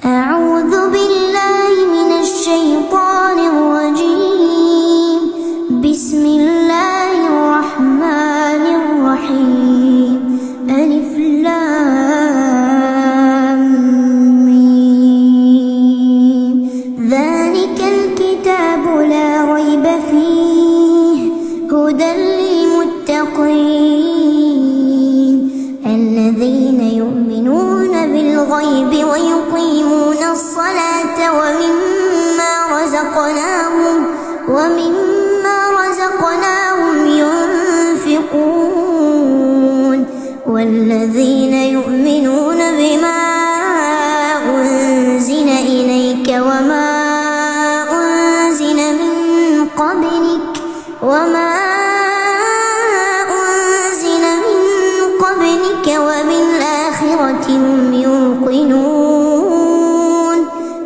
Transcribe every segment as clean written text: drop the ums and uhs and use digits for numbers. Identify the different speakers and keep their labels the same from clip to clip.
Speaker 1: أعوذ بالله من الشيطان الرجيم. بسم الله الرحمن الرحيم. ألف لام ميم. ذلك الكتاب لا ريب فيه هدى للمتقين الذين يؤمنون بالغيب ويقيمون الصلاة ومما رزقناهم ينفقون والذين يؤمنون بما أنزل إليك وما أنزل من قبلك وبالآخرة هم يوقنون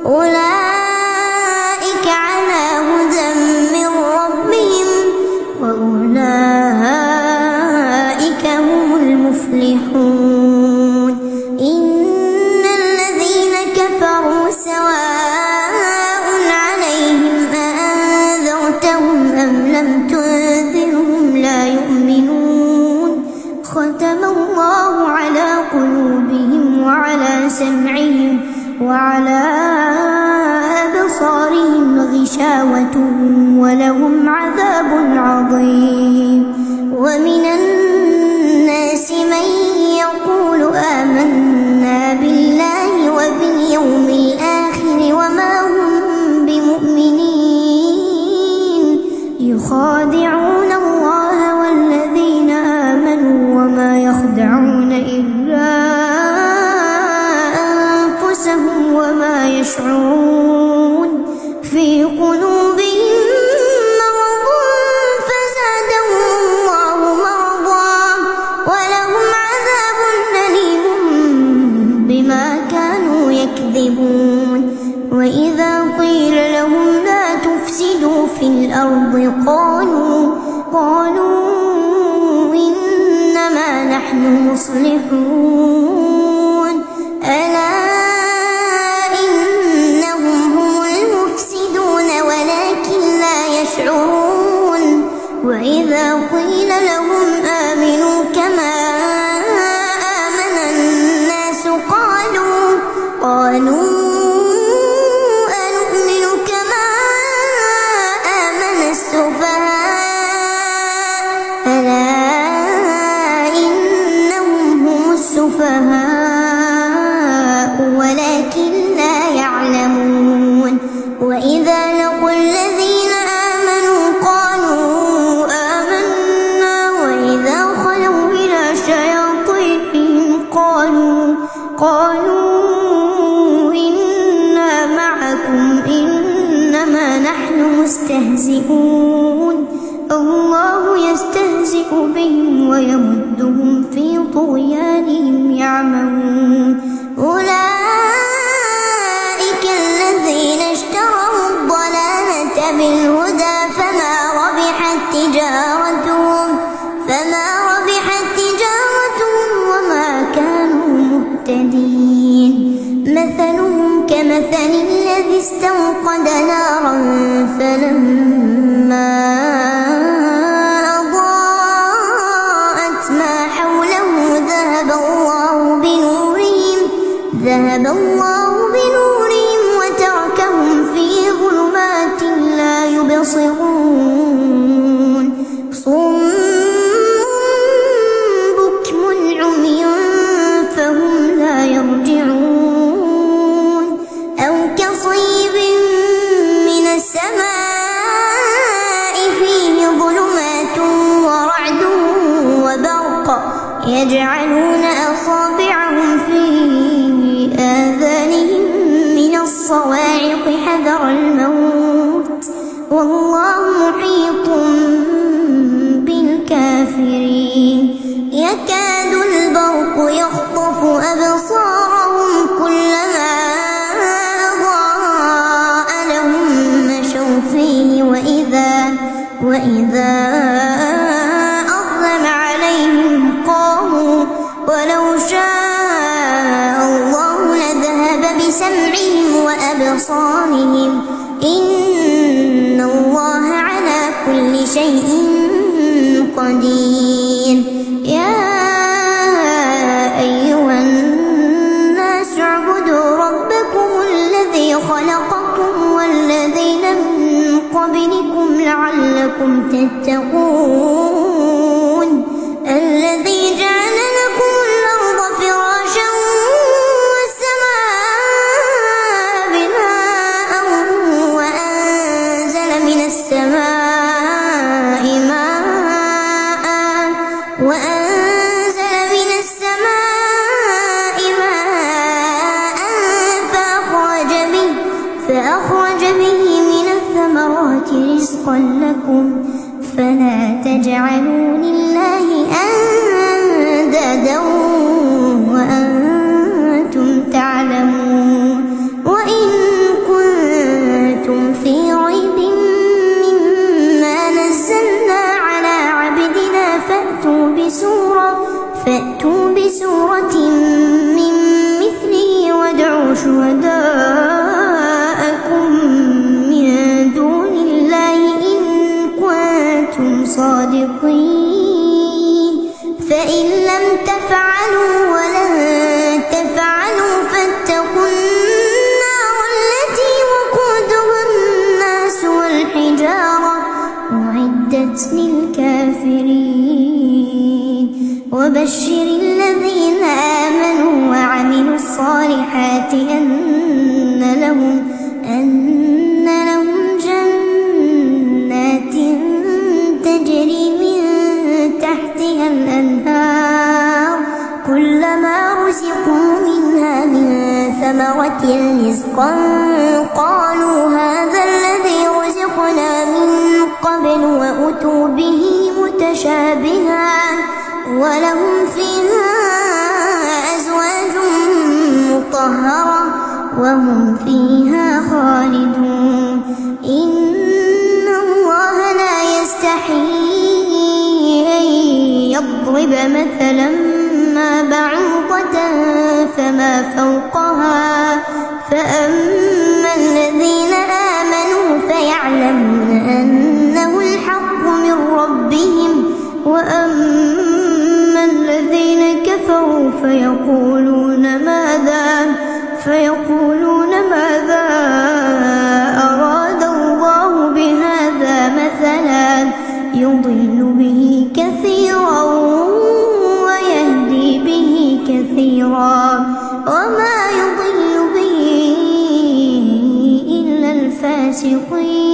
Speaker 1: أولئك على هدى من ربهم وأولئك هم المفلحون. إن الذين كفروا سواء عليهم أأنذرتهم أم لم تنذرهم لا يؤمنون. ختم الله على قلوبهم وعلى سمعهم وعلى أبصارهم غشاوة ولهم عذاب عظيم. ومن الناس من يقول آمنا بالله وباليوم الآخر وما هم بمؤمنين يخادعون الله والذين آمنوا وما يخدعون إلا أنفسهم وما يشعرون. في قلوبهم مرض فزادهم الله مرضا ولهم عذاب أليم بما كانوا يكذبون. وإذا قيل لهم لا تفسدوا في الأرض قالوا إنما نحن مصلحون. ألا إنهم هم المفسدون ولكن لا يشعرون. وإذا قيل لهم آمنوا كما آمن الناس قالوا أنؤمن كما آمن السفهاء. ألا إنهم هم السفهاء ولكن لا يعلمون. وإذا لقوا الذين آمنوا قالوا آمنا وإذا خلوا إلى شياطينهم قالوا إنا معكم إنما نحن مستهزئون. الله يستهزئ بهم ويمدهم في طغيانهم يعمهون. أولئك الذين اشتروا الضلالة بالهدى فما ربحت تجارتهم وما كانوا مهتدين. مثلهم كمثل الذي استوقد نارا فلما أضاءت ما حوله ذهب الله بنورهم وتركهم في ظلمات لا يبصرون. صم بكم عمي فهم لا يرجعون. أو كصيب من السماء فيه ظلمات ورعد وبرق يجعلون أصابعهم في آذانهم من الصواعق حذر الموت والله محيط بالكافرين. يكاد البرق يخطف أبصارهم كلما أضاء لهم مشوا فيه وإذا أظلم عليهم قاموا ولو شاء الله لذهب سمعهم وأبصارهم إن الله على كل شيء قدير. يا أيها الناس اعبدوا ربكم الذي خلقكم والذين من قبلكم لعلكم تتقون الذي جعل لكم الأرض فراشا والسماء بناء وأنزل من السماء فأخرج به من الثمرات رزقا لكم فلا تجعلوا لله أندادا وأنتم تعلمون. وإن كنتم في ريب مما نزلنا على عبدنا فأتوا بسورة من مثله وادعوا شهداءكم من دون الله إن كنتم صادقين. فإن لم تفعلوا ولن تفعلوا فاتقوا النار التي وقودها الناس والحجارة أعدت للكافرين. وبشر الذين آمنوا وعملوا الصالحات أن لهم جنات تجري من تحتها الأنهار كلما رزقوا منها من ثمرة رزقا قالوا هذا الذي رزقنا من قبل وأتوا به متشابها ولهم فيها أزواج مطهرة وهم فيها خالدون. إن الله لا يستحيي أن يضرب مثلا ما بعوضة فما فوقها فأما الذين آمنوا فيعلمون أنه الحق من ربهم وأما الذين كفروا فيقولون ماذا أراد الله بهذا مثلا يضل به كثيرا ويهدي به كثيرا وما يضل به إلا الفاسقين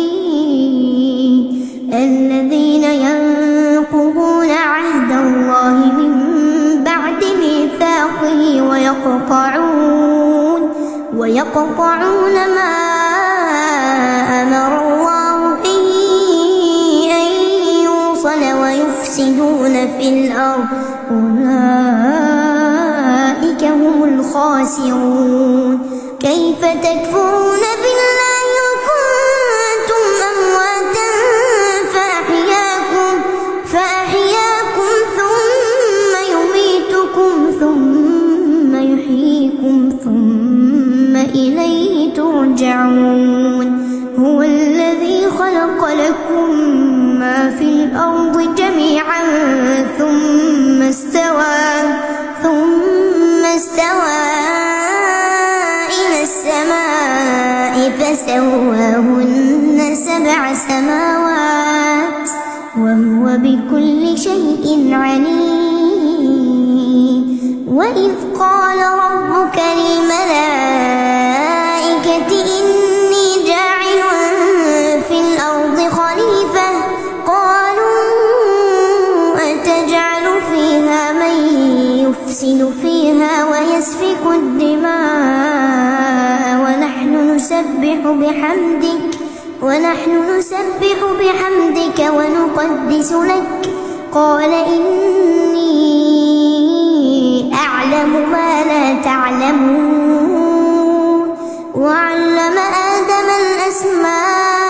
Speaker 1: الذين ينقضون عهد الله من بعد ميثاقه ويقطعون ما أمر الله به أن يوصل ويفسدون في الأرض أولئك هم الخاسرون. كيف تكفرون بالله وكنتم أمواتا فأحياكم ثم يميتكم ثم يحييكم ثم إليه ترجعون. هو الذي خلق لكم ما في الأرض جميعا ثم استوى إلى السماء فسواهن 7 سماوات وهو بكل شيء عليم. وإذ قال ربك للملائكة إني جاعل في الأرض خليفة قالوا أتجعل فيها من يفسد فيها ويسفك الدماء ونحن نسبح بحمدك ونقدس لك قال إني أعلم ما لا تعلمون. وعلم آدم الأسماء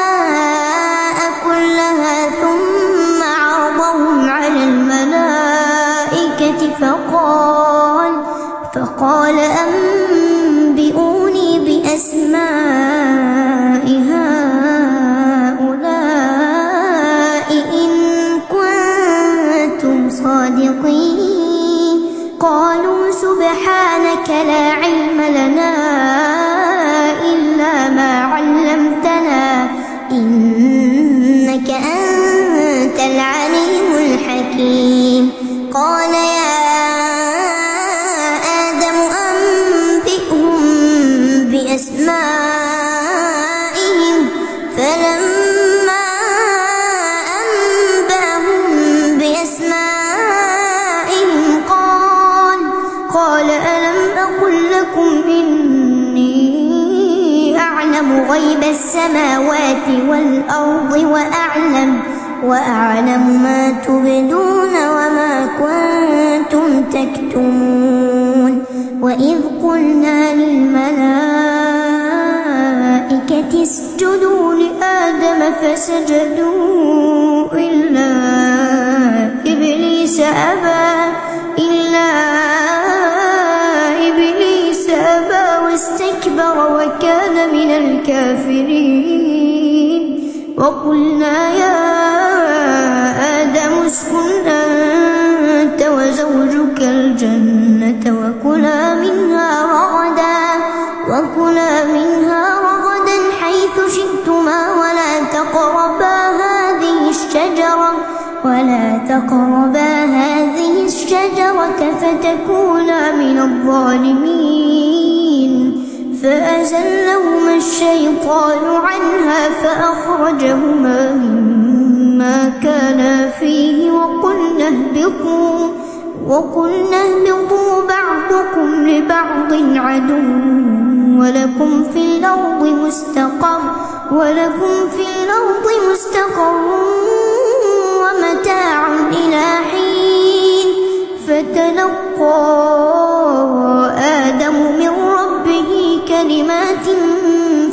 Speaker 1: كلها ثم عرضهم على الملائكة فقال أنبئوني بأسماء هؤلاء إن كنتم صادقين قالوا سبحانك لا علم لنا إلا ما علمتنا إنك أنت العليم الحكيم قال يا آدم أنبئهم بأسمائهم فلما أنبأهم بأسمائهم قال ألم أقل لكم إني أعلم غيب السماوات والأرض وأعلم ما تبدون وما كنتم تكتمون وإذ قلنا للملائكة اسجدوا لآدم فسجدوا إلا إبليس أبى واستكبر وكان من الكافرين وقلنا يا آدم اسكن أنت وزوجك الجنة وكلا منها رغدا حيث شئتما ولا تقربا هذه الشجرة فتكونا من الظالمين فأزلهما الشيطان عنها فأخرجهما مما كانا فيه وقلنا اهبطوا بعضكم لبعض عدو ولكم في الأرض مستقر ومتاع إلى حين فتلقى آدم من ربه كلمات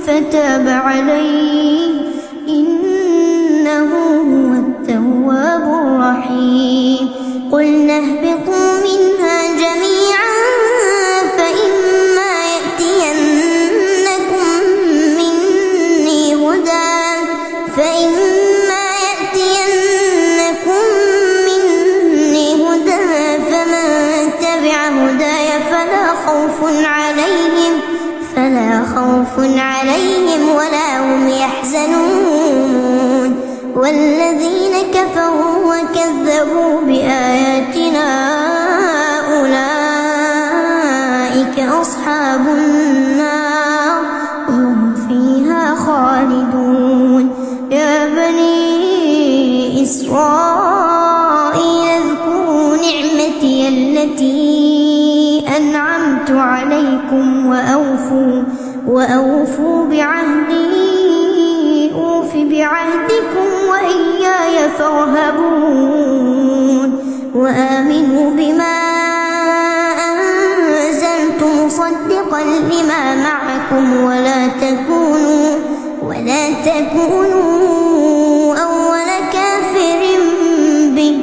Speaker 1: فتاب عليه إنه هو التواب الرحيم قلنا اهبطوا منها جميعا فإما يأتينكم مني هدى فمن تبع هداي فلا خوف عليهم ولا هم يحزنون والذين كفروا وكذبوا بآياتنا أولئك أصحاب النار هم فيها خالدون يا بني إسرائيل اذكروا نعمتي التي أنعمت عليكم وأوفوا بعهدي أوف بعهدكم وإياي فارهبون وآمنوا بما أنزلت مصدقا لما معكم ولا تكونوا أول كافر به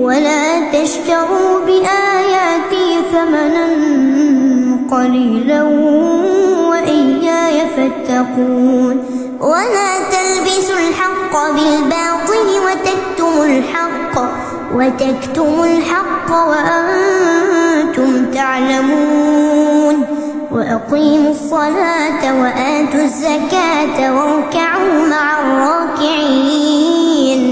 Speaker 1: ولا تشتروا بآياتي ثمنا قليلا وإياي فاتقون ولا تلبسوا الحق بالباطل وتكتموا الحق وأنتم تعلمون وأقيموا الصلاة وآتوا الزكاة واركعوا مع الراكعين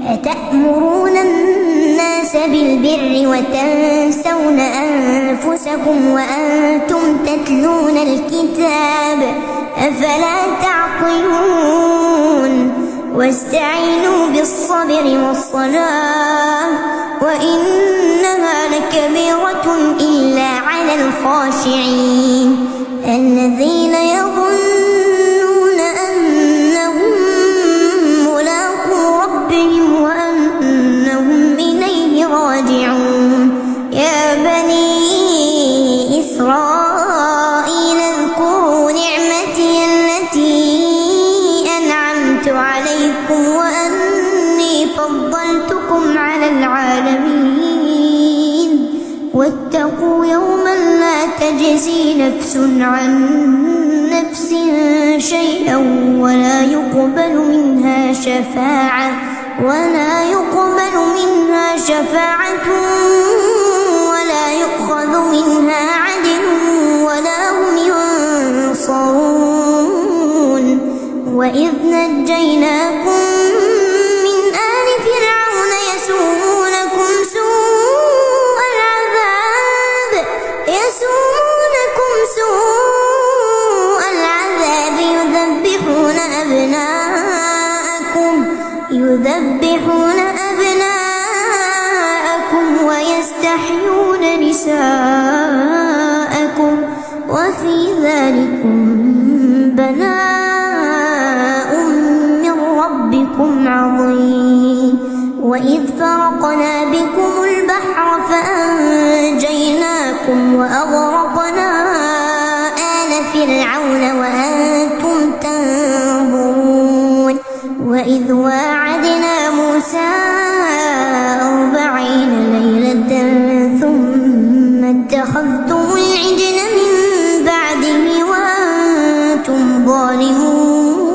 Speaker 1: أتأمرون الناس بالبر وتنسون أنفسكم وأنتم تتلون الكتاب أفلا تعقلون واستعينوا بالصبر والصلاة وإنها لكبيرة إلا على الخاشعين الذين يظنون أنهم ملاقو ربهم وأنهم إليه راجعون يا بني إسرائيل اذكروا نعمتي التي أنعمت عليكم وأني فضلتكم على العالمين واتقوا يوما لا تجزي نفس عن نفس ولا يقبل منها شفاعة ولا يؤخذ منها عدل ولا هم ينصرون. وإذ نجيناكم من آل فرعون يسومونكم سوء العذاب يذبحون أبناءكم ويستحيون نساءكم وفي ذلكم بلاء من ربكم عظيم. وإذ فرقنا بكم البحر فأنجيناكم وأغرقنا آل فرعون وأنتم تنظرون. وإذ واعدنا موسى 40 ليلة ثم اتخذتم العجل من بعده وأنتم ظالمون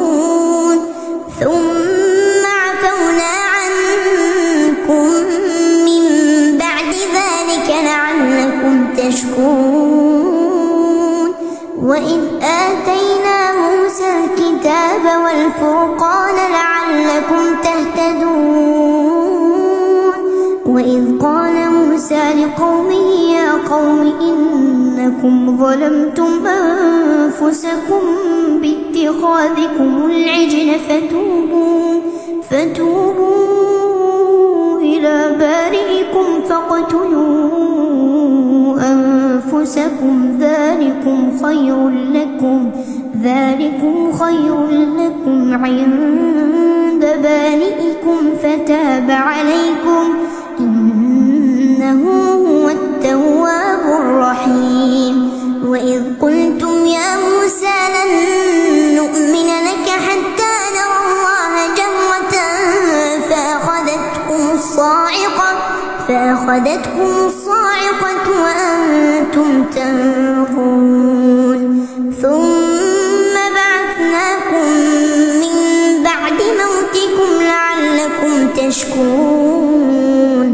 Speaker 1: ثم عفونا عنكم من بعد ذلك لعلكم تشكرون. وإذ آتينا موسى الكتاب والفرقان لعلكم تهتدون. وإذ قال موسى لقومه يا قوم إنكم ظلمتم أنفسكم باتخاذكم العجل فتوبوا إلى بارئكم فاقتلوا أنفسكم ذلكم خير لكم عند بارئكم فتاب عليكم إنه هو التواب الرحيم. وإذ قلتم يا موسى لن نؤمن لك حتى نرى الله جهرة فأخذتكم الصاعقة وأنتم تنظرون ثم بعثناكم من بعد موتكم لعلكم تشكرون.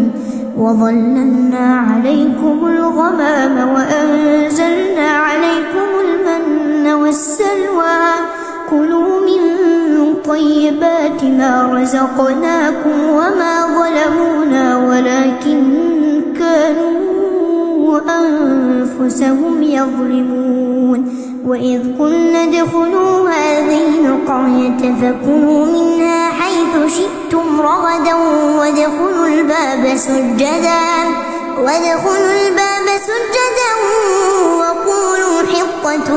Speaker 1: وظللنا عليكم الغمام وأنزلنا عليكم المن والسلوى كلوا من طيبات ما رزقناكم وما ظلمونا ولكن كانوا أنفسهم يظلمون. وإذ قلنا ادخلوا هذه القرية فكلوا منها حيث شئتم رغدا وادخلوا الباب سجدا وقولوا حطة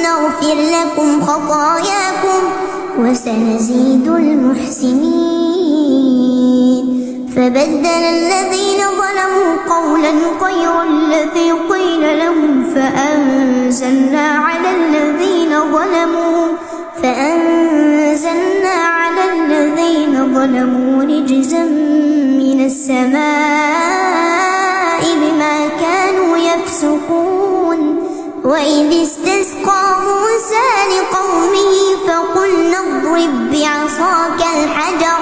Speaker 1: نغفر لكم خطاياكم وسنزيد المحسنين. فبدل الذين ظلموا قولا غير الذي قيل لهم فأنزلنا على الذين ظلموا رجزا من السماء بما كانوا يفسقون. وإذ استسقى موسى لقومه فقلنا اضرب بعصاك الحجر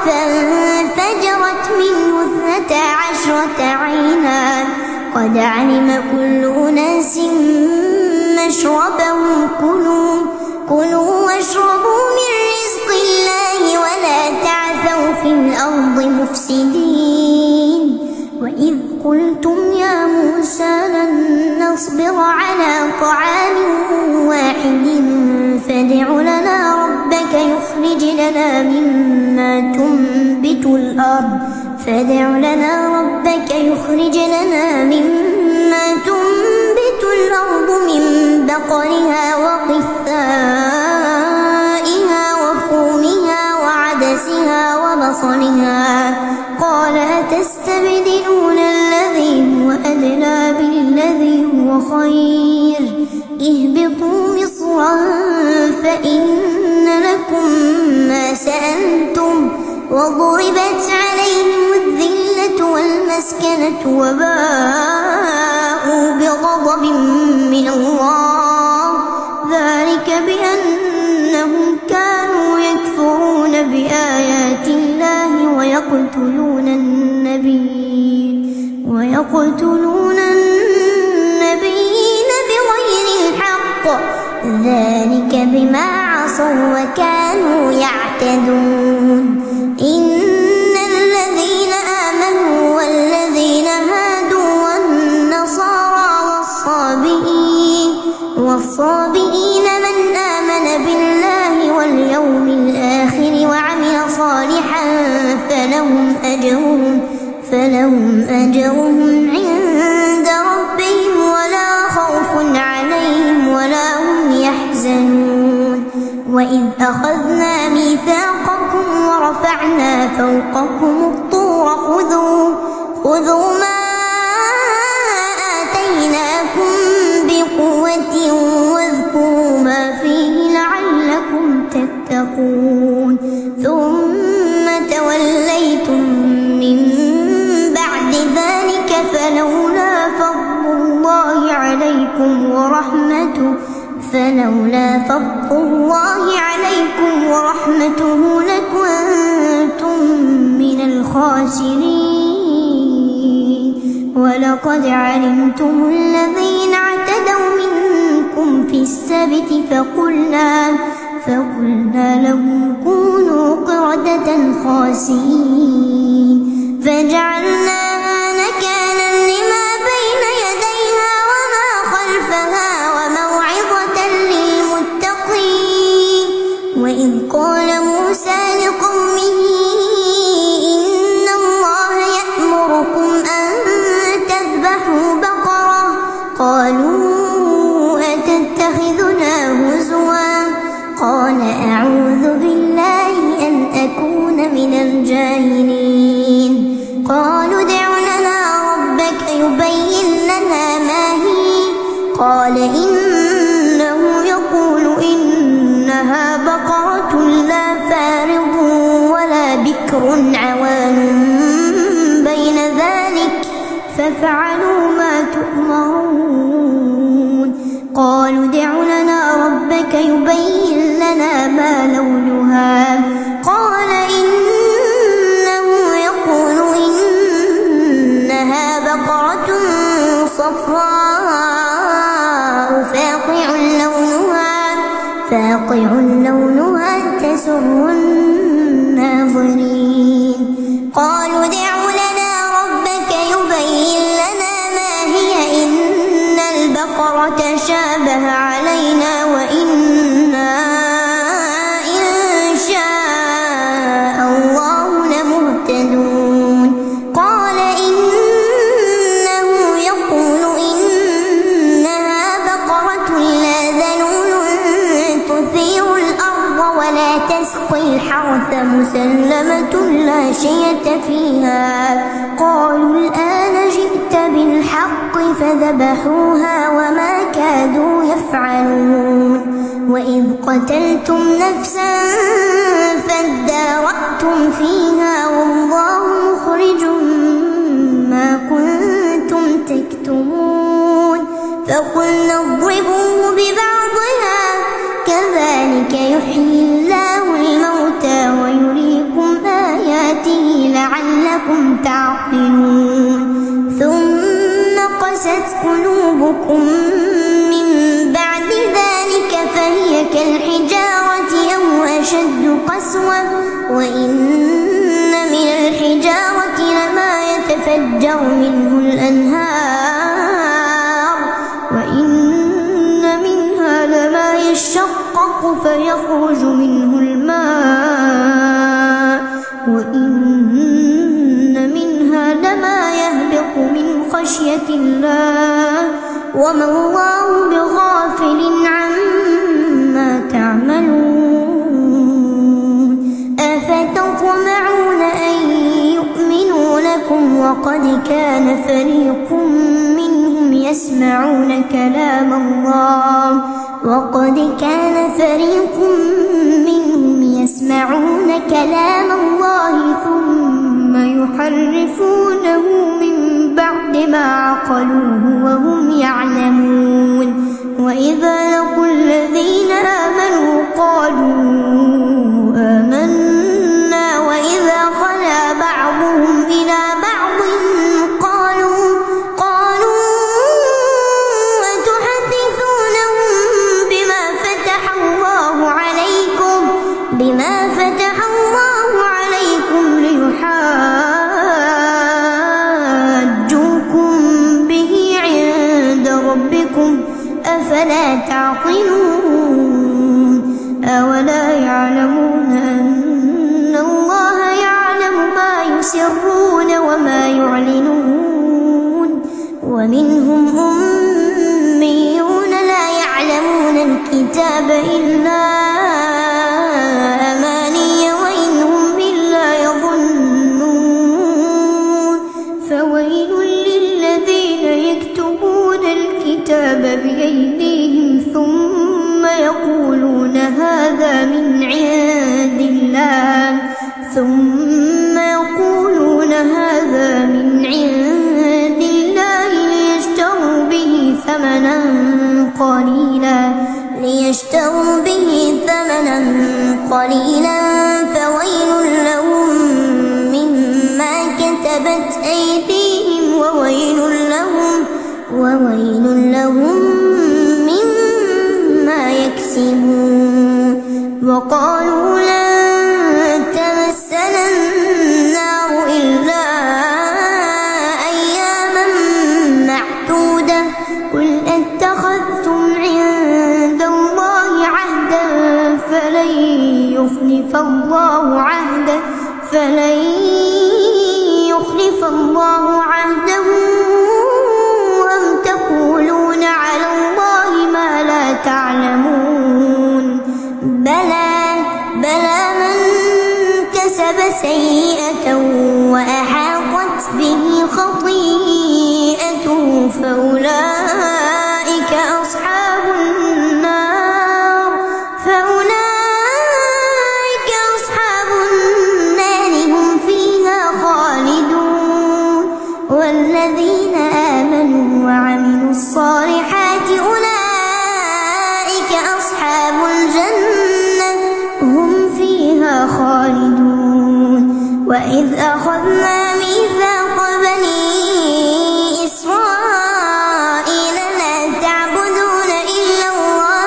Speaker 1: فانفجرت منه 12 عينا قد علم كل أناس مشربهم كلوا واشربوا من رزق الله ولا تعثوا في الأرض مفسدين. وإذ قلتم يا موسى لن نصبر على طعام واحد فادع لنا ربك يخرج لنا مما تنبت الأرض من بقرها وقثائها وفومها وعدسها وبصلها قال أتستبدلون الذي هو أدنى بالذي هو خير اهبطوا مصرا فإن لكم ما سألتم وضربت عليهم الذلة والمسكنة وباءوا بغضب من الله ويقتلون النبيين بغير الحق، ذلك بما عصوا وكانوا يعتدون. إن الذين آمنوا والذين هادوا والنصارى والصابئين من آمن بالله واليوم الآخر وعمل صالحا فلهم أجرهم عند ربهم ولا خوف عليهم ولا هم يحزنون. وإذ أخذنا ميثاقكم ورفعنا فوقكم الطور خذوا ما آتيناكم بقوة واذكروا ما فيه لعلكم تتقون. ثم توليتم من بعد ذلك فلولا فضل الله عليكم ورحمته لكنتم من الخاسرين. ولقد علمتم الذين اعتدوا منكم في السبت فقلنا لهم كونوا قردة خاسئين فجعلناها نكالا لما بين يديها وما خلفها وموعظة للمتقين. وإذ قال موسى لقومه إن الله يأمركم أن تذبحوا بقرة، قالوا أتتخذنا هزوا؟ قال أعوذ بالله أن أكون من الجاهلين. قالوا ادع لنا ربك يبين لنا ما هي، قال إنه يقول إنها بقرة لا فارض ولا بكر عوان بين ذلك فافعلوا ما تؤمرون. قالوا ادع لنا ربك يبين لنا ما لونها، قال إنه يقول إنها بقرة صفراء فاقع لونها تسر الناظرين. قالوا ادع لنا ربك يبين لنا ما هي إن البقرة شابه علينا وإنا إن شاء الله لمهتدون. قال إنه يقول إنها بقرة لا ذلول تثير الأرض ولا تسقي الحرث مسلمة لا شية فيها. قالوا الآن جئت بالحق فذبحوها وما كادوا يفعلون. وإذ قتلتم نفسا فادارأتم فيها والله مخرج ما كنتم تكتمون. فقلنا اضربوه ببعضها كذلك يحيي الله الموتى ويريكم آياته لعلكم تعقلون. ثم قست قلوبكم من بعد ذلك فهي كالحجارة أو أشد قسوة، وإن من الحجارة لما يتفجر منه الأنهار وإن منها لما يشقق فيخرج منه الماء وإن منها لما يهبط من خشية الله وما الله بغافل عما تعملون. أفتطمعون أن يؤمنوا لكم وقد كان فريق منهم يسمعون كلام الله ثم يحرفونه من بعد ما عقلوه وهم يعلمون. وإذا لقوا الذين آمنوا قالوا آمنا وإذا خلا بعضهم ربكم أفلا تعقلون أولا يعلمون أن الله يعلم ما يسرون وما يعلنون ومنهم أميون لا يعلمون الكتاب إلا أماني وإن هم إلا يظنون فويل للذين يكتبون الكتاب بأيديهم ثم يقولون هذا من عند الله ليشتروا به ثمنا قليلا فويل لهم مما كتبت أيديهم وويل لهم مما يكسبون وقالوا لن تمسنا النار إلا أياما معدودة قل أتخذتم عند الله عهدا فلن يخلف الله عهده أم تقولون على الله ما لا تعلمون بلى من كسب سيئة وأحاطت به خطيئته فأولئك أصحاب النار هم فيها خالدون والذين آمنوا وعملوا الصالحات أولئك أصحاب الجنة هم فيها خالدون وإذ أخذنا ميثاق بني إسرائيل لا تعبدون إلا الله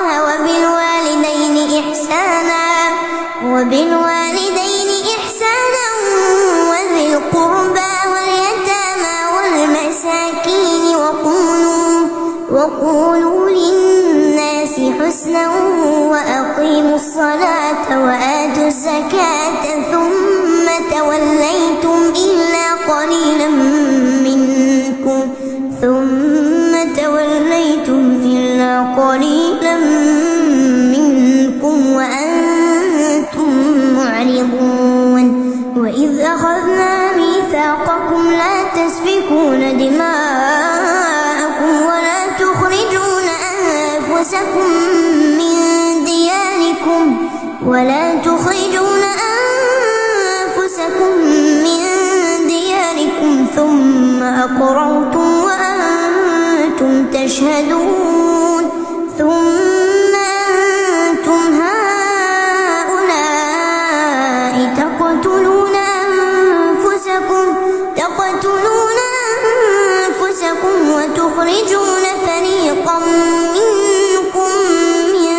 Speaker 1: وبالوالدين إحسانا وذي القربى واليتامى والمساكين وقولوا للناس حسنا وأقيموا الصلاة وآتوا الزكاة ثم توليتم إلا قليلا منكم وأنتم معرضون وإذ أخذنا ميثاقكم لا تسفكون دماءكم ولا تخرجون أنفسكم من دياركم ثم أقررتم وأنتم تشهدون ثم أنتم هؤلاء تقتلون أنفسكم وتخرجون فريقا منكم من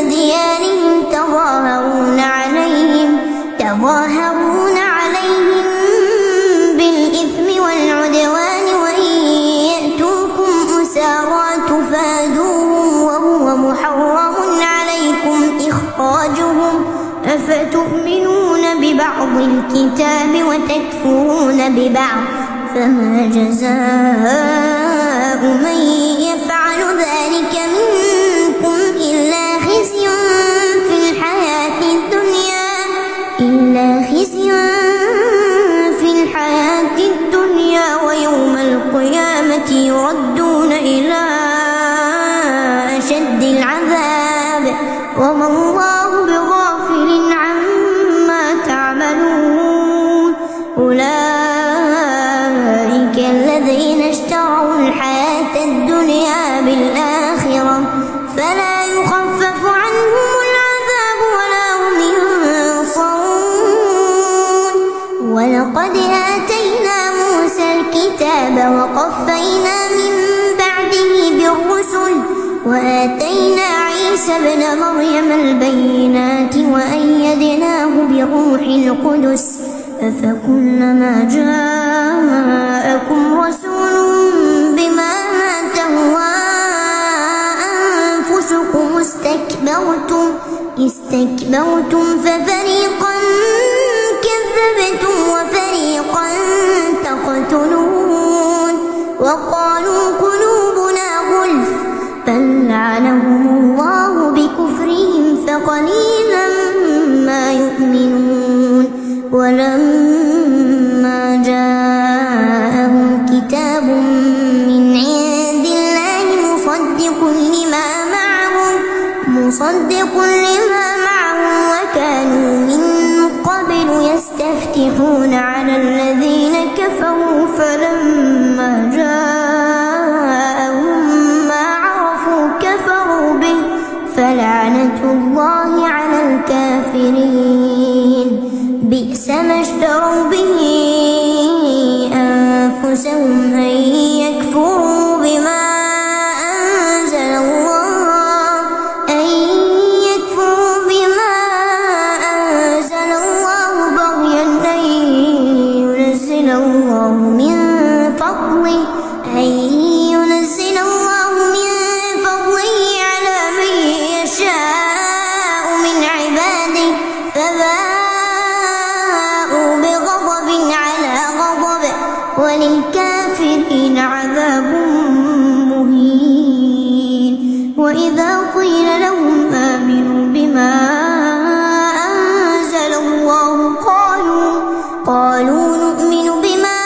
Speaker 1: ديارهم تظاهرون عليهم بالإثم والعدوان وإن يأتوكم أسارى تفادوهم وهو محرم عليكم إخراجهم أفتؤمنون ببعض الكتاب وتكفرون ببعض فما جزاء من يفعل ذلك منكم إلا خزي في الحياة الدنيا ويوم القيامة يردون إلى أشد العذاب وما الله بغافل عما تعملون أولئك الذين اشتروا الحياة الدنيا بالآخرة فلا يخفف عنهم العذاب ولا هم ينصرون ولقد آتينا موسى الكتاب وقفينا من بعده بالرسل وآتينا عيسى ابن مريم البينات وأيدناه بروح القدس أفكلما جاءكم رسول بما لا تهوى استكبرتم ففريقا كذبتم وفريقا تقتلون وقالوا قلوبنا غلف بل لعنهم الله بكفرهم فقليلا ما يؤمنون ولما جاءهم كتاب من عند الله مصدق لما معهم وكانوا من قبل يستفتحون على الذين كفروا فلما جاءهم ما عرفوا كفروا به فلعنة الله على الكافرين بئس ما اشتروا به أنفسهم أن يكفروا بما ينزل الله من فضله على من يشاء من عباده فباءوا بغضب على غضب وللكافرين عذاب مهين وإذا قيل لهم آمنوا بما أنزل الله قالوا نؤمن بما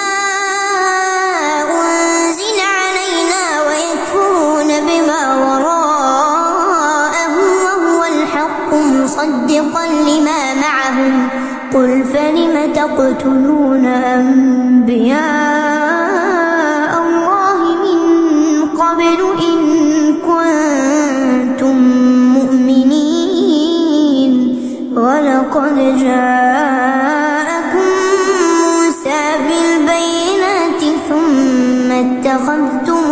Speaker 1: مصدقا لما معهم قل فلم تقتلون أنبياء الله من قبل إن كنتم مؤمنين ولقد جاءكم موسى بالبينات ثم اتخذتم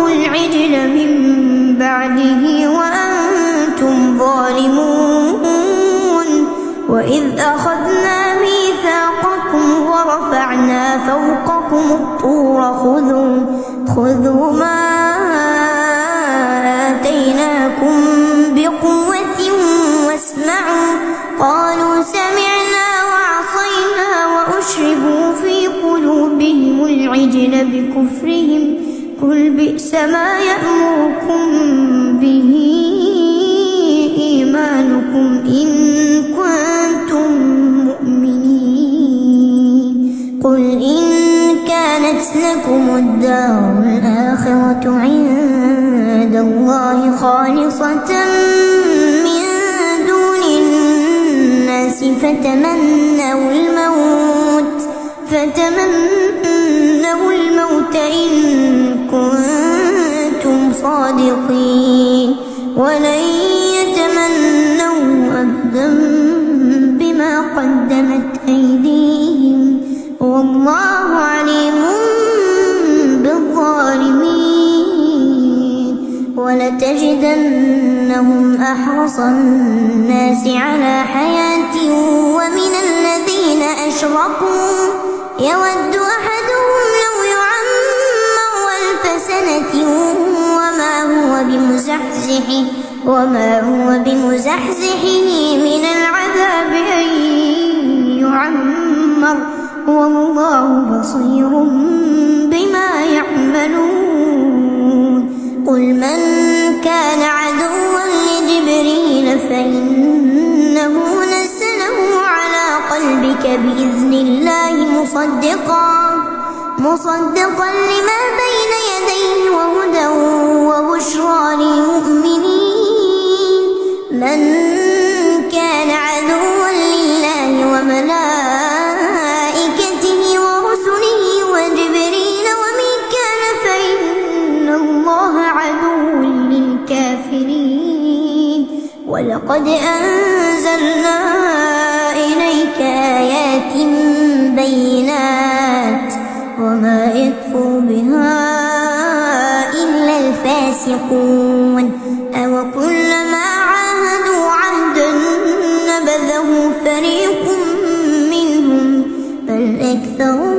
Speaker 1: العجل من بعده وأنتم ظالمون وإذ أخذنا ميثاقكم ورفعنا فوقكم الطور خذوا ما آتيناكم بقوة واسمعوا قالوا سمعنا وعصينا وأشربوا في قلوبهم العجل بكفرهم قل بئس ما يأمركم به إيمانكم إن كنتم مؤمنين قل إن كانت لكم الدار الآخرة عند الله خالصة من دون الناس فتمنوا الموت إن كنتم صادقين ولن يتمنوا أبدا بما قدمت أيديهم والله عليم بالظالمين ولتجدنهم أحرص الناس على حياة ومن الذين أشركوا يود أحدهم لو يعمر 1000 سنة وما هو بمزحزحه من العذاب أن يعمر والله بصير بما يعملون قل من كان عدوا لجبريل فإنه نزله على قلبك بإذن الله مصدقا لما بين يديه وهدى وبشرى للمؤمنين من كان عدوا لله وملائكته ورسله وجبريل وميكال فإن الله عدو للكافرين ولقد أنزلنا إليك آيات بينات وما يكفر بها إلا الفاسقون أوكلما عاهدوا عهدا نبذه فريق منهم بل أكثرهم